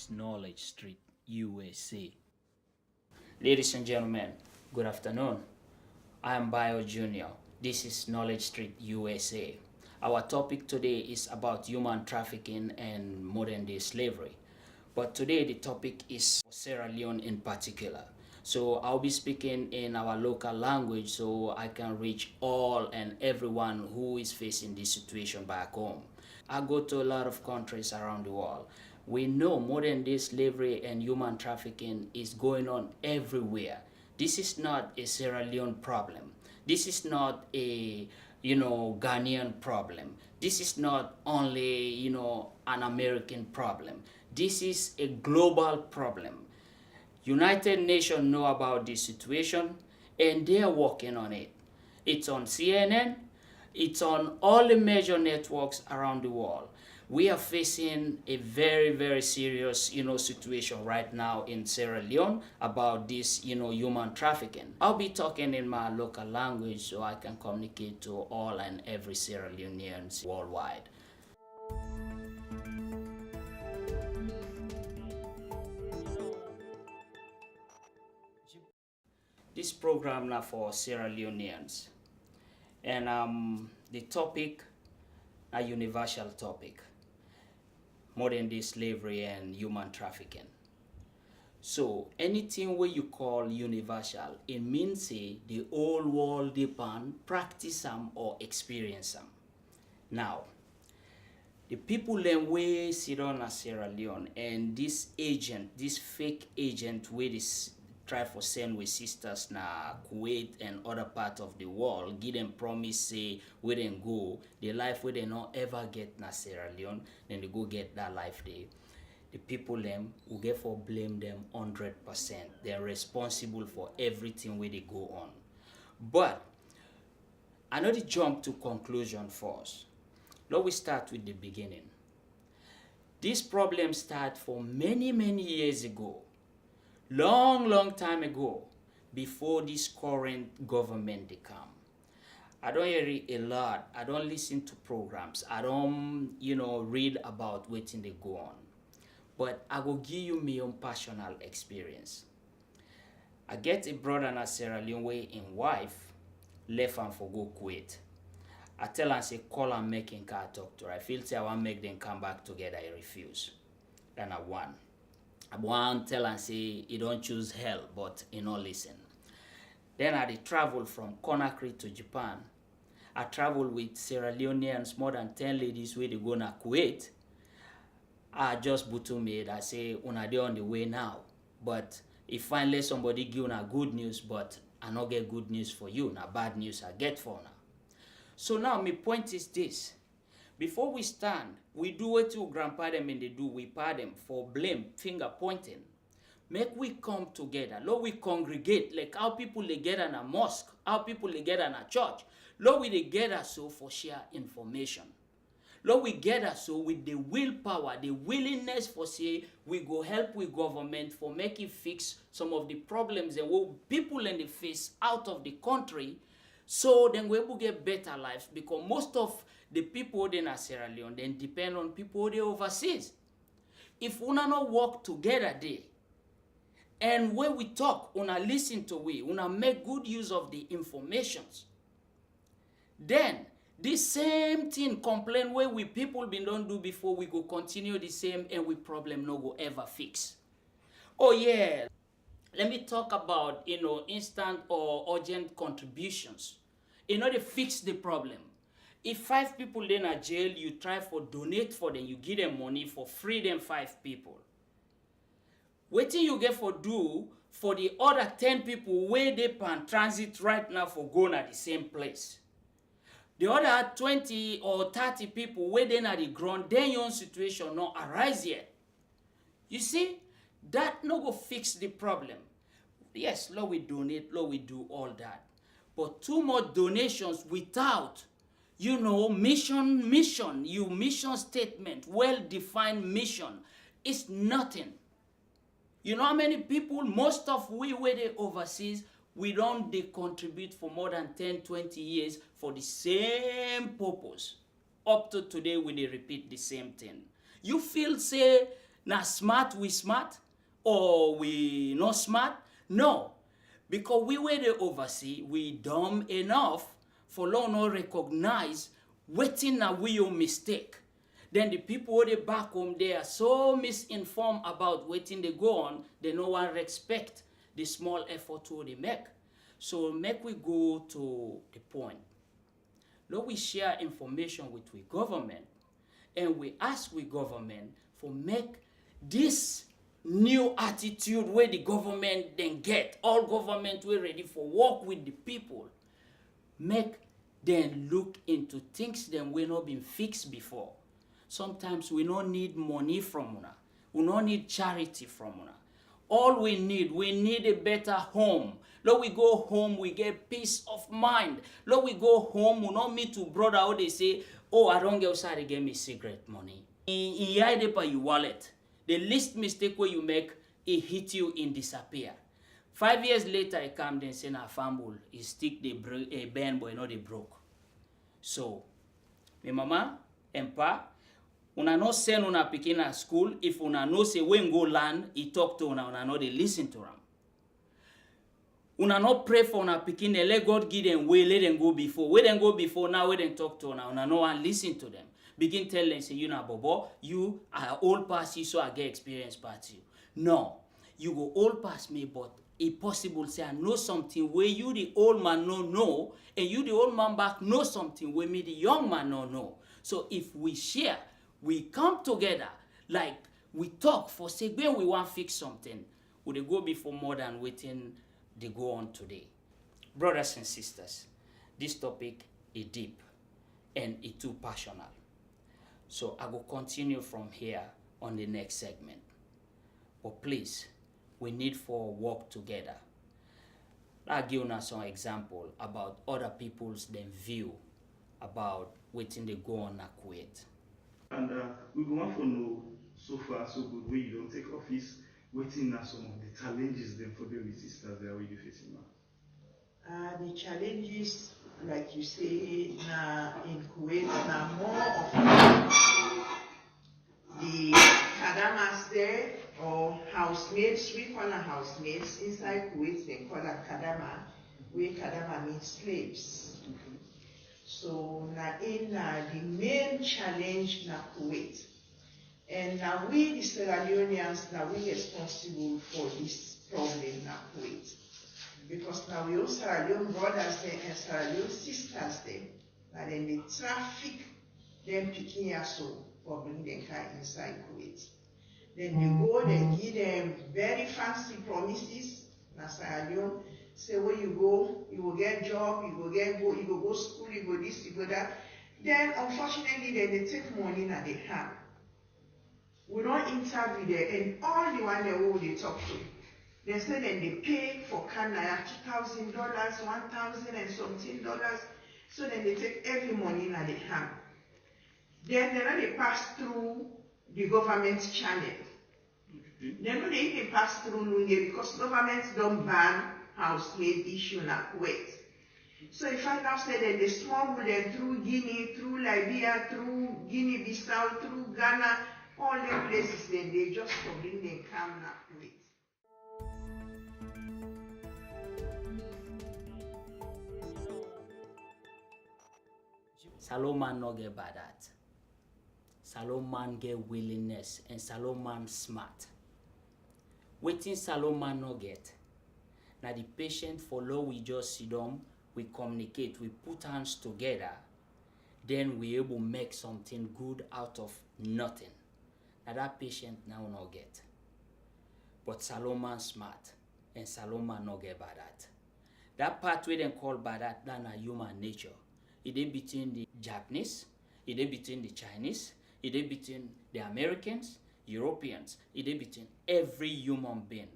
is Knowledge Street, USA. Ladies and gentlemen, good afternoon. I am Bio Jr. This is Knowledge Street, USA. Our topic today is about human trafficking and modern day slavery. But today the topic is for Sierra Leone in particular. So I'll be speaking in our local language so I can reach all and everyone who is facing this situation back home. I go to a lot of countries around the world. We know modern day slavery and human trafficking is going on everywhere. This is not a Sierra Leone problem. This is not a Ghanaian problem. This is not only an American problem. This is a global problem. United Nations know about this situation and they are working on it. It's on CNN, it's on all the major networks around the world. We are facing a very, very serious, situation right now in Sierra Leone about this, human trafficking. I'll be talking in my local language so I can communicate to all and every Sierra Leoneans worldwide. This program now for Sierra Leoneans, and the topic, a universal topic, modern day slavery and human trafficking. So anything where you call universal, it means say the whole world depend practice them or experience them. Now, the people then way sit on a Sierra Leone and this agent, this fake agent where this try for send with sisters na Kuwait and other part of the world, give them promise say where they go, the life where they not ever get na Sierra Leone, then they go get that life there. The people them will get for blame them 100%. They're responsible for everything where they go on. But I know the jump to conclusion first. Now we start with the beginning. This problem started for many, many years ago. Long time ago, before this current government they come. I don't hear a lot. I don't listen to programs. I don't, read about what they go on. But I will give you my own personal experience. I get a brother in Sierra Leone way in wife, left and for go Kuwait. I tell and say call and make him car talk to her. I feel say I want make them come back together. I refuse. Then I won. I want tell and say he don't choose hell, but he not listen. Then I travel from Conakry to Japan. I travel with Sierra Leoneans, more than 10 ladies where they go to Kuwait. I just butu made. I say una they on the way now. But if finally somebody give una good news, but I not get good news for you, na bad news I get for now. So now my point is this. Before we stand, we do what your grandpa them and they do, we pardon them for blame, finger pointing. Make we come together. Lord, we congregate like how people they gather in a mosque, how people they gather in a church. Lord, we they gather so for share information. Lord, we gather so with the willpower, the willingness for say we go help with government for make it fix some of the problems that people in the face out of the country. So then we will get better lives because most of the people in Sierra Leone then depend on people they overseas. If una not work together there, and when we talk, una listen to we, una make good use of the informations, then this same thing complain where we people been don't do before, we go continue the same and we problem no go ever fix. Oh yeah. Let me talk about, instant or urgent contributions. They fix the problem. If 5 people in a jail, you try for donate for them, you give them money for free them 5 people. What you get for do for the other 10 people where they pan transit right now for going at the same place? The other 20 or 30 people where they at the ground, then your own situation not arise yet. You see? That no go fix the problem. Yes, Lord, we donate, Lord, we do all that. But too much donations without, mission statement, well-defined mission, is nothing. You know how many people, most of we where they overseas, we don't they contribute for more than 10, 20 years for the same purpose. Up to today, we they repeat the same thing. You feel, say, Not smart, we smart, or we not smart? No. Because we were the oversee, we dumb enough for law not recognize waiting na we your mistake. Then the people who they back home, they are so misinformed about waiting they go on, they no one respect the small effort who they make. So make we go to the point. Now we share information with we government, and we ask we government for make this new attitude where the government then get, all government we ready for work with the people, make them look into things that we not been fixed before. Sometimes we don't need money from una. We don't need charity from una. All we need a better home. Lord, we go home, we get peace of mind. Lord, we go home, we not meet to brother how they say, oh, I don't get outside to get me cigarette money. He hide it by your wallet. The least mistake where you make, it hit you and disappear. 5 years later, I come then say na fumble, he stick the band boy, not the broke. So, my mama and pa, una no send una pikin at school, if una no say when go land, he talk to una no they listen to them. Una no pray for una pikin, they let God give them way, let them go before. Where them go before, now where them talk to una no one listen to them. Begin tell them, say, you know, Bobo, you are old past you, so I get experience past you. No, you go old past me, but it possible say I know something where you the old man no know, and you the old man back know something where me the young man no know. So if we share, we come together, like we talk for say when we want fix something, would they go before more than waiting they go on today. Brothers and sisters, this topic is deep and it's too passionate. So I will continue from here on the next segment. But please, we need for work together. I'll give you some example about other people's then view about waiting they go on a Kuwait. And we go on for know so far so good where you don't take office, waiting now some of the challenges them for the resistors that we facing now. The challenges, like you say, in Kuwait, now more of the kadamas there, or housemaids. We call them housemaids. Inside Kuwait, they call them kadama, where kadama means slaves. Okay. So now in the main challenge na Kuwait, and now we the Sierra Leoneans now we responsible for this problem na Kuwait, because now we all Sierra Leone brothers there and Sierra Leone sisters there, and then they traffic them picking us so for bring them car inside Kuwait. Then they go, they give them very fancy promises na Sierra Leone. Say where you go, you will get job, you will go school, you go this, you go that. Then unfortunately they take money in their hand. We don't interview there, and all the one who they talk to, they say that they pay for Canada $2,000, $1,000 and something dollars. So then they take every money in their hand. Then they pass through the government channel. Then they even pass through Lunge because governments don't ban housemaid issue in Kuwait. So if I now say that they smuggle them through Guinea, through Libya, through Guinea-Bissau, through Ghana, all the places, then they just bring them come in Kuwait. Salomon no get bad at. Salomon get willingness and Salomon smart. Waiting Salomon no get. Now the patient follow, we just sit down, we communicate, we put hands together, then we able make something good out of nothing. Now that patient now no get. But Salomon smart and Salomon no get bad at. That part we then call bad at, that's a human nature. It is between the Japanese, it is between the Chinese, it is between the Americans, Europeans, it is between every human being.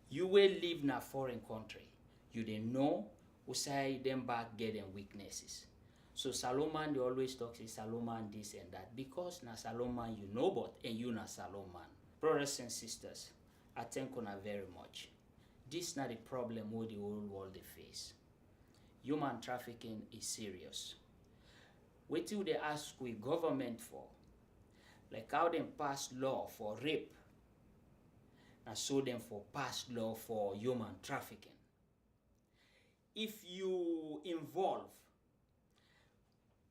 You will live in a foreign country. You didn't know who say them back get them weaknesses. So Salomon, they always talk say Salomon this and that. Because na Salomon you know but and you na Salomon. Brothers and sisters, I thank you very much. This is not the problem where the whole world they face. Human trafficking is serious. What do they ask we government for? Like how they pass law for rape and sue them for past law for human trafficking. If you involve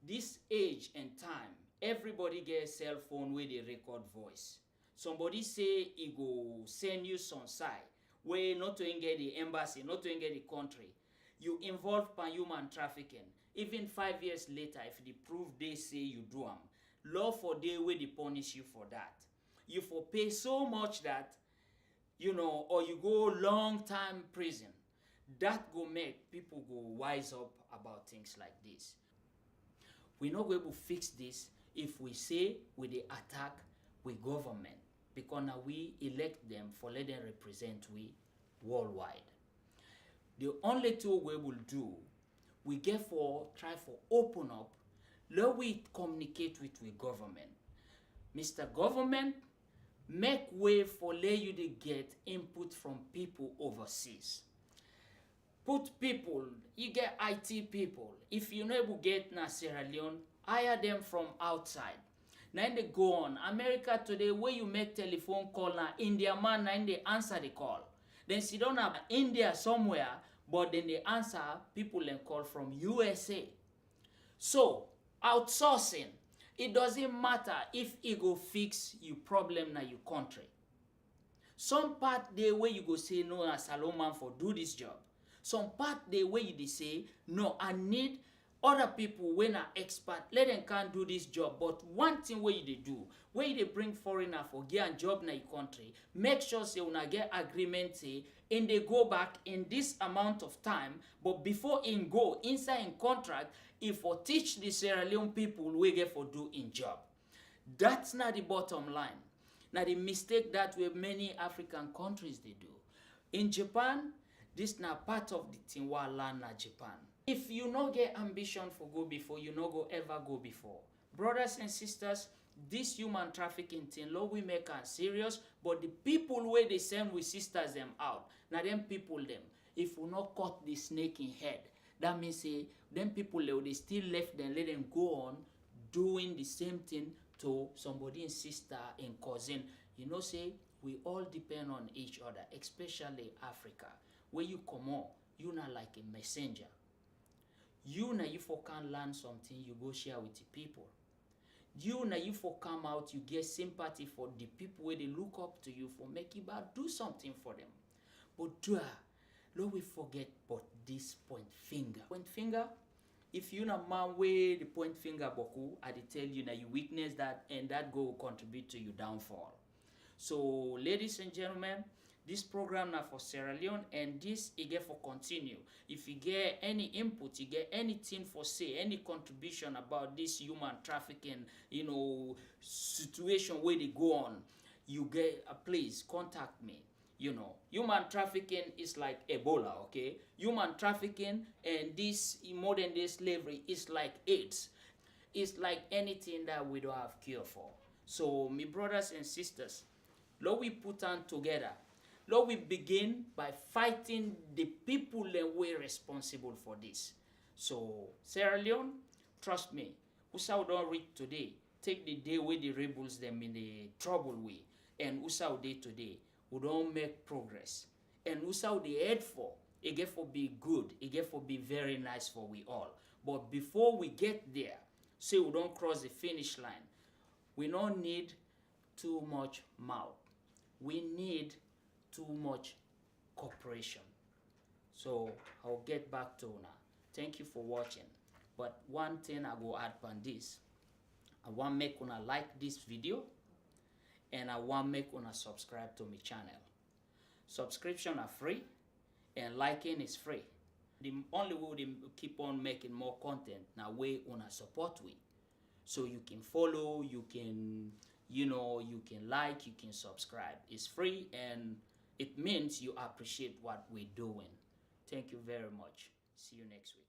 this age and time, everybody get a cell phone where they record voice. Somebody say he go send you some side where not to get the embassy, not to get the country. You involve pan human trafficking. Even 5 years later, if the proof they say you do them, law for day where they punish you for that. You for pay so much that, or you go long time prison. That go make people go wise up about things like this. We're not going to fix this if we say we the attack with government, because now we elect them for let them represent we worldwide. The only two we will do, we get for try for open up, let we communicate with government. Mr. Government, make way for let you to get input from people overseas. Put people, you get IT people. If you never get na Sierra Leone, hire them from outside. Now they go on. America today, where you make telephone call now, India man, now they answer the call. Then sit down at India somewhere, but then they answer people and call from USA. So, outsourcing, it doesn't matter if it go fix your problem na your country. Some part there where you go say, no, na Salomon for do this job. Some part the way you say, no, I need other people when are expert, let them can do this job. But one thing where you do, where you bring foreigner for get a job in your country, make sure say una get agreement say, and they go back in this amount of time, but before in go inside in contract, if for teach the Sierra Leone people we get for do in job. That's not the bottom line. Now the mistake that we many African countries they do. In Japan, this na part of the thing we learn na Japan. If you no get ambition for go before, you no go ever go before. Brothers and sisters, this human trafficking thing, Lord, we make it serious, but the people where they send we sisters them out, now them people them, if we not cut the snake in head, that means say, them people they still left them, let them go on doing the same thing to somebody in sister, in cousin. You know, say, we all depend on each other, especially Africa. Where you come on, you not like a messenger. You na you for can learn something, you go share with the people. You na you for come out, you get sympathy for the people where they look up to you for make you do something for them. But Lord, we forget but this point finger. Point finger, if you na man where the point finger boku, I tell you na you witness that and that go contribute to your downfall. So, ladies and gentlemen, this program now for Sierra Leone, and this you get for continue. If you get any input, you get anything for say, any contribution about this human trafficking, situation where they go on, you get please contact me. Human trafficking is like Ebola, okay? Human trafficking and this modern day slavery is like AIDS. It's like anything that we don't have cure for. So, my brothers and sisters, Lord, we put on together. Lord, we begin by fighting the people that were responsible for this. So, Sierra Leone, trust me, Usa don't read today. Take the day where the rebels them in the trouble way. And Usa day today, we don't make progress. And Usa they head for, it get for be good, it get for be very nice for we all. But before we get there, say we don't cross the finish line, we don't need too much mouth. We need too much cooperation. So I'll get back to now. Thank you for watching. But one thing I go add on this. I want make una like this video and I want make una subscribe to my channel. Subscription are free and liking is free. The only way they keep on making more content now way una support we. So you can follow, you can you can like, you can subscribe. It's free and it means you appreciate what we're doing. Thank you very much. See you next week.